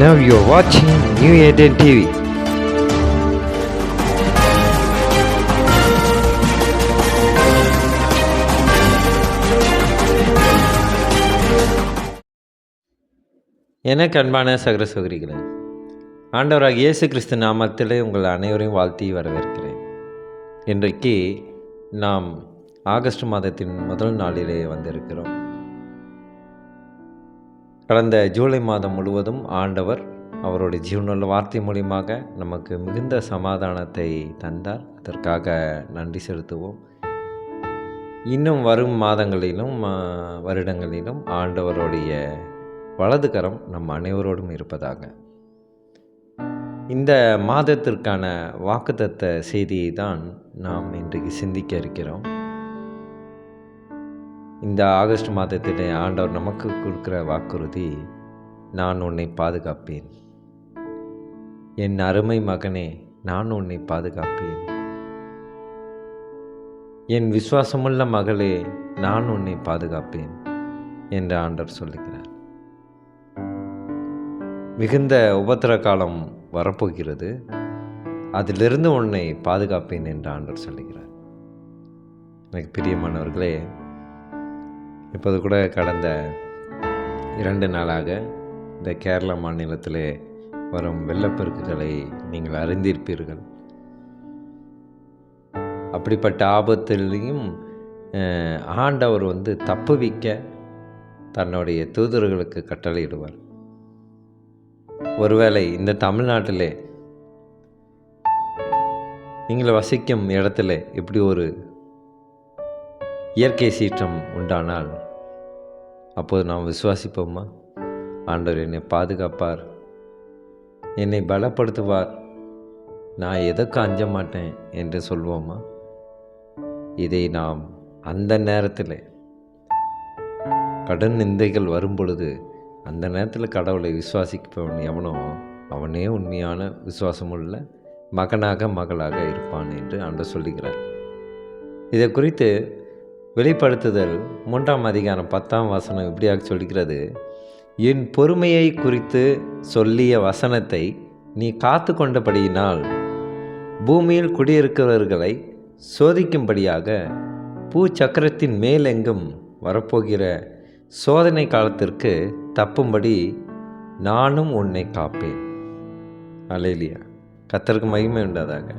Now you're watching New Eden TV. எனக்கு அன்பான சகோதர சகோதரிகளே, ஆண்டவராக இயேசு கிறிஸ்து நாமத்திலே உங்கள் அனைவரையும் வாழ்த்தி வரவேற்கிறேன். இன்றைக்கு நாம் ஆகஸ்ட் மாதத்தின் முதல் நாளிலே வந்திருக்கிறோம். கடந்த ஜூலை மாதம் முழுவதும் ஆண்டவர் அவருடைய ஜீவனுள்ள வார்த்தை மூலியமாக நமக்கு மிகுந்த சமாதானத்தை தந்தார். அதற்காக நன்றி செலுத்துவோம். இன்னும் வரும் மாதங்களிலும் வருடங்களிலும் ஆண்டவருடைய வலது கரம் நம் அனைவரோடும் இருப்பதாக. இந்த மாதத்திற்கான வாக்குத்தத்த செய்தியை தான் நாம் இன்றைக்கு சிந்திக்க இருக்கிறோம். இந்த ஆகஸ்ட் மாதத்திலே ஆண்டவர் நமக்கு கொடுக்கிற வாக்குறுதி, நான் உன்னை பாதுகாப்பேன். என் அருமை மகனே, நான் உன்னை பாதுகாப்பேன். என் விசுவாசமுள்ள மகளே, நான் உன்னை பாதுகாப்பேன் என்று ஆண்டவர் சொல்லுகிறார். மிகுந்த உபத்திர காலம் வரப்போகிறது, அதிலிருந்து உன்னை பாதுகாப்பேன் என்று ஆண்டவர் சொல்லுகிறார். எனக்கு பிரியமானவர்களே, இப்போது கூட கடந்த 2 நாளாக இந்த கேரளா மாநிலத்திலே வரும் வெள்ளப்பெருக்குகளை நீங்கள் அறிந்திருப்பீர்கள். அப்படிப்பட்ட ஆபத்திலையும் ஆண்டவர் தப்புவிக்க தன்னுடைய தூதர்களுக்கு கட்டளையிடுவார். ஒருவேளை இந்த தமிழ்நாட்டிலே நீங்கள் வசிக்கும் இடத்துல இப்படி ஒரு இயற்கை சீற்றம் உண்டானால் அப்போது நாம் விசுவாசிப்போமா? ஆண்டவர் என்னை பாதுகாப்பார், என்னை பலப்படுத்துவார், நான் எதற்கு அஞ்ச மாட்டேன் என்று சொல்வோமா? இதை நாம் அந்த நேரத்தில் கடன் நிந்தைகள் வரும் பொழுது அந்த நேரத்தில் கடவுளை விசுவாசிப்பவன் எவனோ அவனே உண்மையான விசுவாசமுள்ள மகனாக மகளாக இருப்பான் என்று ஆண்டவர் சொல்லுகிறார். இதை குறித்து வெளிப்படுத்துதல் 3ஆம் அதிகாரம் 10ஆம் வசனம் இப்படியாக சொல்கிறது, என் பொறுமையை குறித்து சொல்லிய வசனத்தை நீ காத்து கொண்டபடியினால் பூமியில் குடியிருக்கிறவர்களை சோதிக்கும்படியாக பூச்சக்கரத்தின் மேலெங்கும் வரப்போகிற சோதனை காலத்திற்கு தப்பும்படி நானும் உன்னை காப்பேன். அல்லேலூயா, கர்த்தருக்கு மகிமை உண்டாதாக.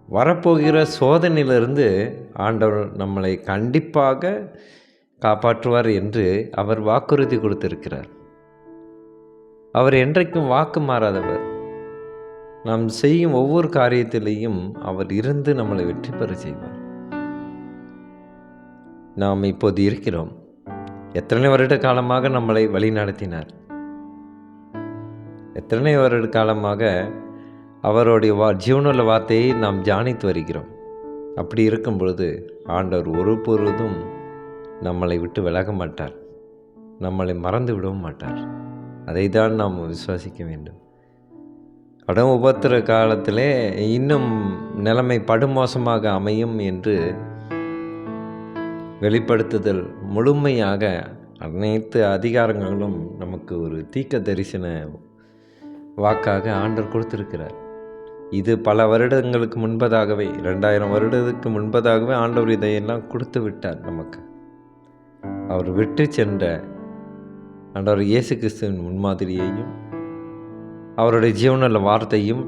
வரப்போகிற சோதனையிலிருந்து ஆண்டவர் நம்மளை கண்டிப்பாக காப்பாற்றுவார் என்று அவர் வாக்குறுதி கொடுத்திருக்கிறார். அவர் என்றைக்கும் வாக்கு மாறாதவர். நாம் செய்யும் ஒவ்வொரு காரியத்திலையும் அவர் இருந்து நம்மளை வெற்றி பெற செய்வார். நாம் இப்போது இருக்கிறோம். எத்தனை வருட காலமாக நம்மளை வழி நடத்தினார். எத்தனை வருட காலமாக அவருடைய ஜீவனுள்ள வார்த்தையை நாம் தியானித்து வருகிறோம். அப்படி இருக்கும் பொழுது ஆண்டவர் ஒருபொழுதும் நம்மளை விட்டு விலக மாட்டார், நம்மளை மறந்து விடவும் மாட்டார். அதை தான் நாம் விசுவாசிக்க வேண்டும். கடும் உபத்திர காலத்திலே இன்னும் நிலைமை படுமோசமாக அமையும் என்று வெளிப்படுத்துதல் முழுமையாக அனைத்து அதிகாரங்களும் நமக்கு ஒரு தீர்க்க தரிசன வாக்காக ஆண்டவர் கொடுத்திருக்கிறார். இது பல வருடங்களுக்கு முன்பதாகவே, 2000 வருடத்துக்கு முன்பதாகவே ஆண்டவர் இதையெல்லாம் கொடுத்து விட்டார் நமக்கு. அவர் விட்டு சென்ற ஆண்டவர் இயேசு கிறிஸ்துவின் முன்மாதிரியையும் அவருடைய ஜீவனுள்ள வார்த்தையும்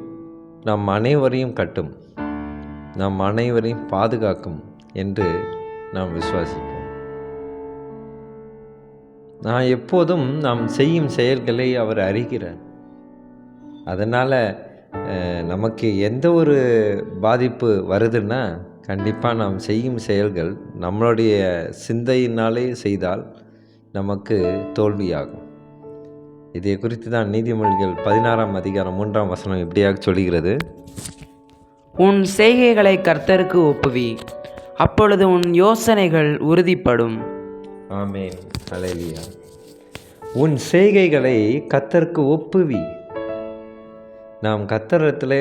நம் அனைவரையும் கட்டும், நம் அனைவரையும் பாதுகாக்கும் என்று நாம் விசுவாசிப்போம். நான் எப்போதும் நாம் செய்யும் செயல்களை அவர் அறிகிறார். அதனால் நமக்கு எந்த ஒரு பாதிப்பு வருதுன்னா கண்டிப்பாக நாம் செய்யும் செயல்கள் நம்மளுடைய சிந்தையினாலே செய்தால் நமக்கு தோல்வியாகும். இதை குறித்து தான் நீதிமொழிகள் 16ஆம் அதிகாரம் 3ஆம் வசனம் இப்படியாக சொல்கிறது, உன் செய்கைகளை கர்த்தருக்கு ஒப்புவி, அப்பொழுது உன் யோசனைகள் உறுதிப்படும். ஆமென், அல்லேலூயா. உன் செய்கைகளை கர்த்தருக்கு ஒப்புவி. நாம் கர்த்தரிடத்தில்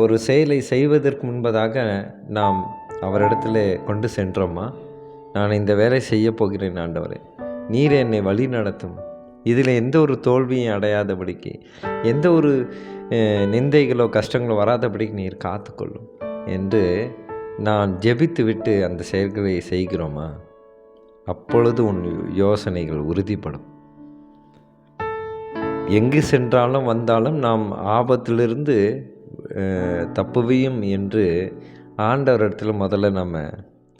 ஒரு செயலை செய்வதற்கு முன்பதாக நாம் அவரிடத்தில் கொண்டு சென்றோமா? நான் இந்த வேலை செய்ய போகிறேன் ஆண்டவரே, நீர் என்னை வழி நடத்தும், இதில் எந்த ஒரு தோல்வியும் அடையாதபடிக்கு, எந்த ஒரு நிந்தைகளோ கஷ்டங்களோ வராதபடிக்கு நீர் காத்துக்கொள்ளும் என்று நான் ஜெபித்து விட்டு அந்த செயல்களை செய்கிறோமா, அப்பொழுது உன் யோசனைகள் உறுதிப்படும். எங்கு சென்றாலும் வந்தாலும் நாம் ஆபத்திலிருந்து தப்புவியும் என்று ஆண்டவரிடத்துல முதல்ல நம்ம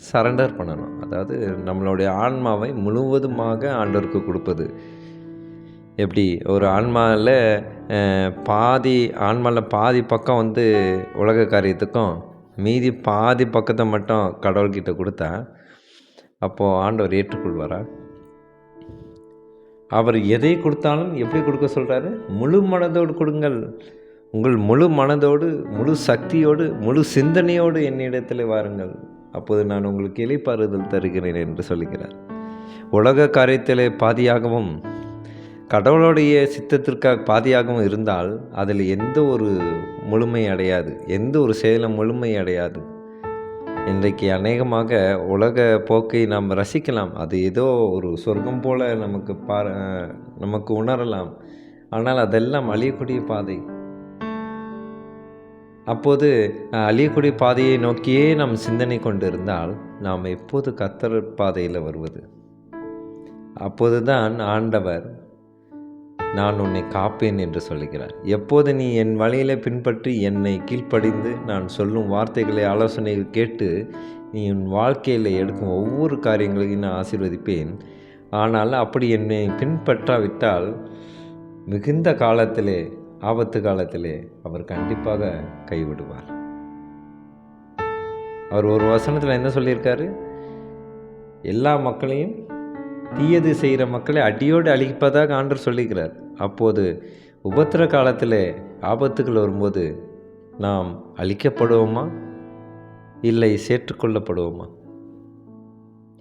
சரண்டர் பண்ணணும். அதாவது நம்மளுடைய ஆன்மாவை முழுவதுமாக ஆண்டவருக்கு கொடுப்பது. எப்படி ஒரு ஆன்மாவில் பாதி பக்கம் வந்து உலக காரியத்துக்கும் மீதி பாதி பக்கத்தை மட்டும் கடவுள்கிட்ட கொடுத்தா அப்போது ஆண்டவர் ஏற்றுக்கொள்வாரா? அவர் எதை கொடுத்தாலும் எப்படி கொடுக்க சொல்கிறாரு? முழு மனதோடு கொடுங்கள். உங்கள் முழு மனதோடு, முழு சக்தியோடு, முழு சிந்தனையோடு என்னிடத்தில் வாருங்கள், அப்போது நான் உங்களுக்கு இளைப்பாறுதல் தருகிறேன் என்று சொல்லுகிறார். உலக காரியத்திலே பாதியாகவும் கடவுளுடைய சித்தத்திற்காக பாதியாகவும் இருந்தால் அதில் எந்த ஒரு முழுமை அடையாது, எந்த ஒரு செயலும் முழுமை அடையாது. இன்றைக்கு அநேகமாக உலக போக்கை நாம் ரசிக்கலாம், அது ஏதோ ஒரு சொர்க்கம் போல் நமக்கு உணரலாம். ஆனால் அதெல்லாம் அழியக்கூடிய பாதை. அப்போது அழியக்கூடிய பாதையை நோக்கியே நாம் சிந்தனை கொண்டு இருந்தால் நாம் எப்போது கர்த்தர் பாதையில் வருவது? அப்போது தான் ஆண்டவர் நான் உன்னை காப்பேன் என்று சொல்லுகிறார். எப்போது நீ என் வழியிலே பின்பற்றி என்னை கீழ்ப்படிந்து நான் சொல்லும் வார்த்தைகளை ஆலோசனைகள் கேட்டு நீ உன் வாழ்க்கையில் எடுக்கும் ஒவ்வொரு காரியங்களையும் நான் ஆசீர்வதிப்பேன். ஆனால் அப்படி என்னை பின்பற்றாவிட்டால் மிகுந்த காலத்திலே, ஆபத்து காலத்திலே அவர் கண்டிப்பாக கைவிடுவார். அவர் ஒரு வசனத்தில் என்ன சொல்லியிருக்காரு? எல்லா மக்களையும், தீயது செய்கிற மக்களை அடியோடு அழிப்பதாக ஆண்டவர் சொல்லிக்கிறார். அப்போது உபத்திர காலத்தில் ஆபத்துகள் வரும்போது நாம் அழிக்கப்படுவோமா இல்லை சேர்த்துக்கொள்ளப்படுவோமா?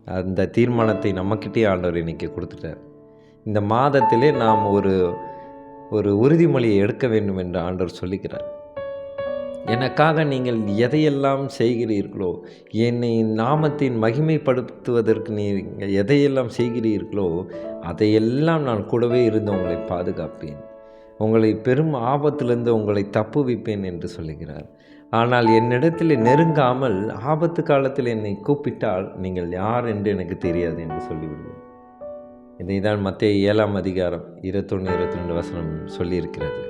அந்த தீர்மானத்தை நம்மக்கிட்டே ஆண்டவர் இன்னைக்கு கொடுத்துட்டார். இந்த மாதத்திலே நாம் ஒரு உறுதிமொழியை எடுக்க வேண்டும் என்று ஆண்டவர் சொல்லிக்கிறார். எனக்காக நீங்கள் எதையெல்லாம் செய்கிறீர்களோ, என்னை நாமத்தின் மகிமைப்படுத்துவதற்கு நீங்கள் எதையெல்லாம் செய்கிறீர்களோ அதையெல்லாம் நான் கூடவே இருந்து உங்களை பாதுகாப்பேன், உங்களை பெரும் ஆபத்திலிருந்து உங்களை தப்புவிப்பேன் என்று சொல்லுகிறார். ஆனால் என்னிடத்தில் நெருங்காமல் ஆபத்து காலத்தில் என்னை கூப்பிட்டால் நீங்கள் யார் என்று எனக்கு தெரியாது என்று சொல்லிவிடுவேன். இதை தான் மத்தேயு 7ஆம் அதிகாரம் 21-22 வசனம் சொல்லியிருக்கிறது.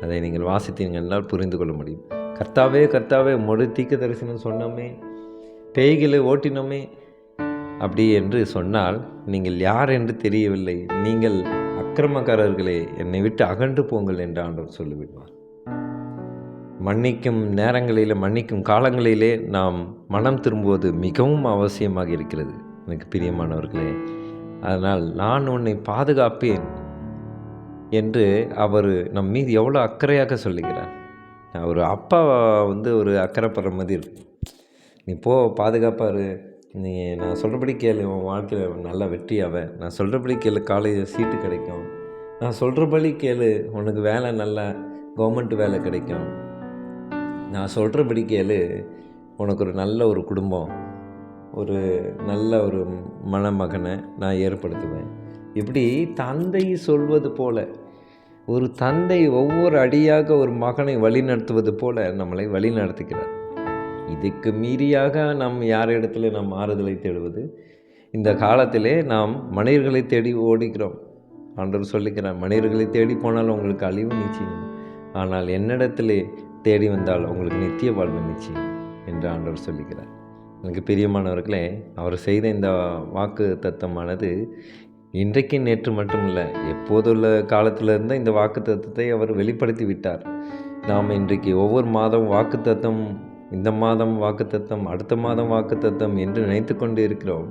அதை நீங்கள் வாசித்தீர்கள் என்றால் புரிந்து கொள்ள முடியும். கர்த்தாவே கர்த்தாவே உம்முடைய தீர்க்க தரிசனம் சொன்னோமே, பேய்களை ஓட்டினோமே அப்படி என்று சொன்னால் நீங்கள் யார் என்று தெரியவில்லை, நீங்கள் அக்கிரமக்காரர்களே என்னை விட்டு அகன்று போங்கள் என்று ஆண்டவர் சொல்லிவிடுவார். மன்னிக்கும் நேரங்களிலே, மன்னிக்கும் காலங்களிலே நாம் மனம் திரும்புவது மிகவும் அவசியமாக இருக்கிறது எனக்கு பிரியமானவர்களே. அதனால் நான் உன்னை பாதுகாப்பேன் என்று அவர் நம் மீது எவ்வளோ அக்கறையாக சொல்லுகிறார். ஒரு அப்பா வந்து ஒரு அக்கறைப்படுற மாதிரி இருக்கு. நீ போ, பாதுகாப்பாரு, நீ நான் சொல்கிறபடி கேளு, உன் வாழ்க்கையில் நல்லா வெற்றியாவ, நான் சொல்கிறபடி கேளு, காலேஜ் சீட்டு கிடைக்கும், நான் சொல்கிறபடி கேளு, உனக்கு வேலை, நல்லா கவர்மெண்ட் வேலை கிடைக்கும், நான் சொல்கிறபடி கேளு, உனக்கு ஒரு நல்ல ஒரு குடும்பம், ஒரு நல்ல ஒரு மணமகனை நான் ஏற்படுத்துவேன். இப்படி தந்தை சொல்வது போல, ஒரு தந்தை ஒவ்வொரு அடியாக ஒரு மகனை வழி நடத்துவது போல நம்மளை வழி நடத்துகிறார். இதுக்கு மீறியாக நாம் யார் இடத்துல நாம் ஆறுதலை தேடுவது? இந்த காலத்திலே நாம் மனிதர்களை தேடி ஓடுகிறோம். ஆண்டவர் சொல்லுகிறார், மனிதர்களை தேடி போனால் உங்களுக்கு அழிவு நிச்சயம், ஆனால் என்னிடத்திலே தேடி வந்தால் உங்களுக்கு நித்திய வாழ்வு நிச்சயம் என்று ஆண்டவர் சொல்லுகிறார். எனக்கு பிரியமானவர்களே, அவர் செய்த இந்த வாக்கு தத்தமானது இன்றைக்கு நேற்று மட்டுமில்லை, எப்போதுள்ள காலத்திலிருந்து இந்த வாக்கு தத்தத்தை அவர் வெளிப்படுத்தி விட்டார். நாம் இன்றைக்கு ஒவ்வொரு மாதம் வாக்கு தத்தம், இந்த மாதம் வாக்கு தத்தம், அடுத்த மாதம் வாக்கு தத்தம் என்று நினைத்து கொண்டு இருக்கிறோம்.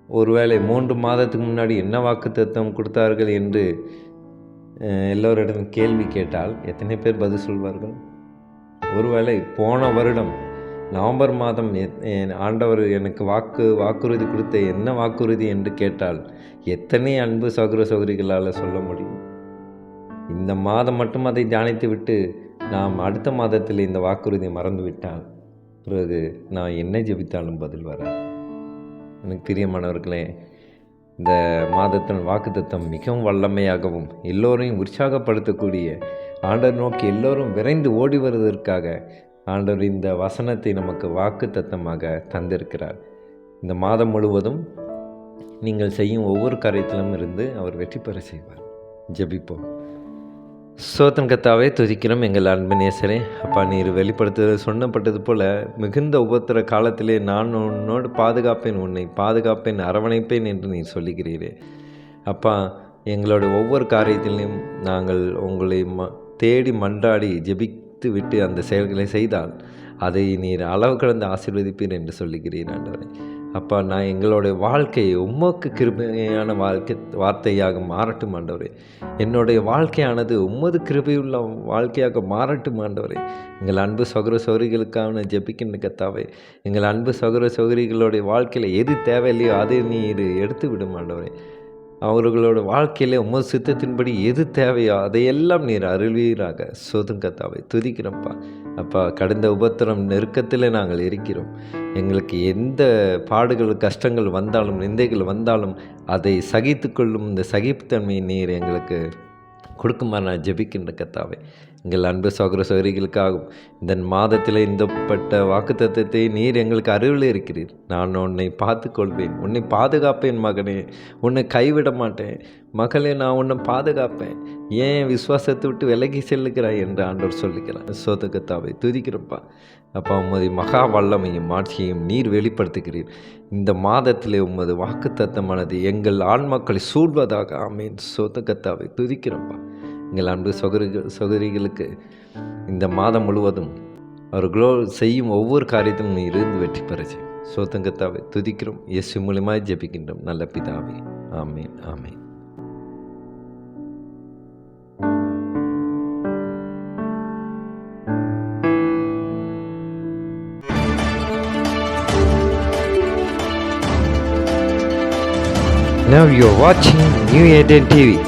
ஒருவேளை 3 மாதத்துக்கு முன்னாடி என்ன வாக்கு தத்தம் கொடுத்தார்கள் என்று எல்லோரிடம் கேள்வி கேட்டால் எத்தனை பேர் பதில் சொல்வார்கள்? ஒருவேளை போன வருடம் நவம்பர் மாதம் ஆண்டவர் எனக்கு வாக்குறுதி கொடுத்த என்ன வாக்குறுதி என்று கேட்டால் எத்தனை அன்பு சகோதர சகோதரிகளால் சொல்ல முடியும்? இந்த மாதம் மட்டும் அதை தியானித்து விட்டு நாம் அடுத்த மாதத்தில் இந்த வாக்குறுதியை மறந்துவிட்டால் பிறகு நான் என்ன ஜெபித்தாலும் பதில் வராது. எனக்கு பிரியமானவர்களே, இந்த மாதத்தின் வாக்குத்தத்தம் மிகவும் வல்லமையாகவும் எல்லோரையும் உற்சாகப்படுத்தக்கூடிய, ஆண்டவர் நோக்கி எல்லோரும் விரைந்து ஓடி வருவதற்காக ஆண்டவர் இந்த வசனத்தை நமக்கு வாக்குத்தத்தமாக தந்திருக்கிறார். இந்த மாதம் முழுவதும் நீங்கள் செய்யும் ஒவ்வொரு காரியத்திலும் இருந்து அவர் வெற்றி பெற செய்வார். ஜெபிப்போம். ஸ்தோத்திரம் கர்த்தாவே, துதிக்கிறோம் எங்கள் அன்பு நேசரே. அப்பா, நீர் வெளிப்படுத்துவது சொன்னப்பட்டது போல மிகுந்த உபத்திர காலத்திலே நான் உன்னோடு பாதுகாப்பேன், உன்னை பாதுகாப்பேன், அரவணைப்பேன் என்று நீர் சொல்லுகிறீரே. அப்பா, எங்களோட ஒவ்வொரு காரியத்திலையும் நாங்கள் உங்களை தேடி மன்றாடி ஜெபித்து விட்டு அந்த செயல்களை செய்தால் அதை நீர் அளவு கடந்து ஆசீர்வதிப்பீர் என்று சொல்லுகிறீர் ஆண்டவரே. அப்பா, நான் எங்களுடைய வாழ்க்கையை உமக்கு கிருபையான வார்த்தையாக மாறட்டும் ஆண்டவரே. என்னுடைய வாழ்க்கையானது உமது கிருபையுள்ள வாழ்க்கையாக மாறட்டும் ஆண்டவரே. எங்கள் அன்பு சகோதர சகோதரிகளுக்காக ஜெபிக்கின்ற கர்த்தாவே, எங்கள் அன்பு சகோதர சகோதரிகளுடைய வாழ்க்கையில் எது தேவையில்லையோ அதை நீர் எடுத்து விடும் ஆண்டவரே. அவர்களோட வாழ்க்கையில் உமது சித்தத்தின்படி எது தேவையோ அதையெல்லாம் நீர் அருள்வீராக. ஸ்தோத்திரம் கர்த்தாவே, துதிக்கிறோம்ப்பா. அப்பா, கடந்த உபத்திரம் நெருக்கத்தில் நாங்கள் இருக்கிறோம். எங்களுக்கு எந்த பாடுகள் கஷ்டங்கள் வந்தாலும் நிந்தைகள் வந்தாலும் அதை சகித்து கொள்ளும் இந்த சகிப்புத்தன்மையை நீர் எங்களுக்கு கொடுக்குமா நான் ஜெபிக்கின்ற கர்த்தாவே. எங்கள் அன்பு சகோதர சகோதரிகளுக்காகவும் இந்த மாதத்தில் இந்தப்பட்ட வாக்குத்தத்தத்தை நீர் எங்களுக்கு அருகில் இருக்கிறீர். நான் உன்னை பார்த்து கொள்வேன், உன்னை பாதுகாப்பேன் மகனே, உன்னை கைவிட மாட்டேன் மகளே, நான் உன்னை பாதுகாப்பேன், ஏன் விசுவாசத்தை விட்டு விலகி செல்லுகிறாய் என்று ஆண்டவர் சொல்லுகிறார். ஸ்தோத்திரம் கர்த்தாவே, துதிக்கிறப்பா. அப்பா, உமது மகா வல்லமையும் ஆட்சியையும் நீர் வெளிப்படுத்துகிறீர். இந்த மாதத்திலே உமது வாக்குத்தத்தமானது எங்கள் ஆன்மாக்களை சூழ்வதாக. ஆமேன். ஸ்தோத்திரம் கர்த்தாவே, துதிக்கிறப்பா. எங்கள் அன்பு சகோதரிகளுக்கு இந்த மாதம் முழுவதும் அவர்களோ செய்யும் ஒவ்வொரு காரியத்திலும் நீ இருந்து வெற்றி பெற செய்யும். ஸ்தோத்திரம் கர்த்தாவே, துதிக்கிறோம். இயேசு மூலமாய் ஜெபிக்கின்றோம் நல்ல பிதாவே. ஆமேன், ஆமேன். Now you are watching New Eden TV.